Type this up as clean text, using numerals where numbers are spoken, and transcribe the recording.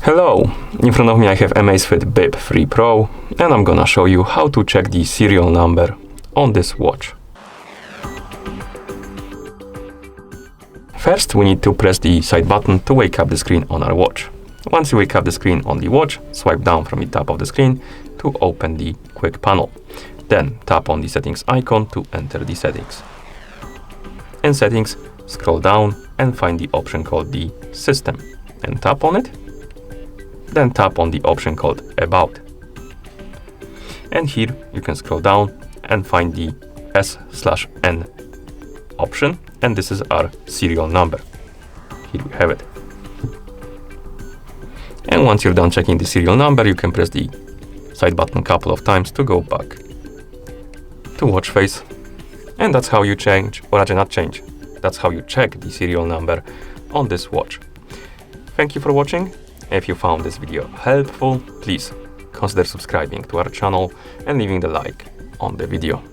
Hello! In front of me I have Amazfit Bip 3 Pro and I'm gonna show you how to check the serial number on this watch. First, we need to press the side button to wake up the screen on our watch. Once you wake up the screen on the watch, swipe down from the top of the screen to open the quick panel. Then tap on the settings icon to enter the settings. In settings, scroll down and find the option called the system and tap on it. Then tap on the option called About. And here you can scroll down and find the S/N option, and this is our serial number. Here we have it. And once you're done checking the serial number, you can press the side button a couple of times to go back to watch face. And that's how you change, or actually not change, that's how you check the serial number on this watch. Thank you for watching. If you found this video helpful, please consider subscribing to our channel and leaving the like on the video.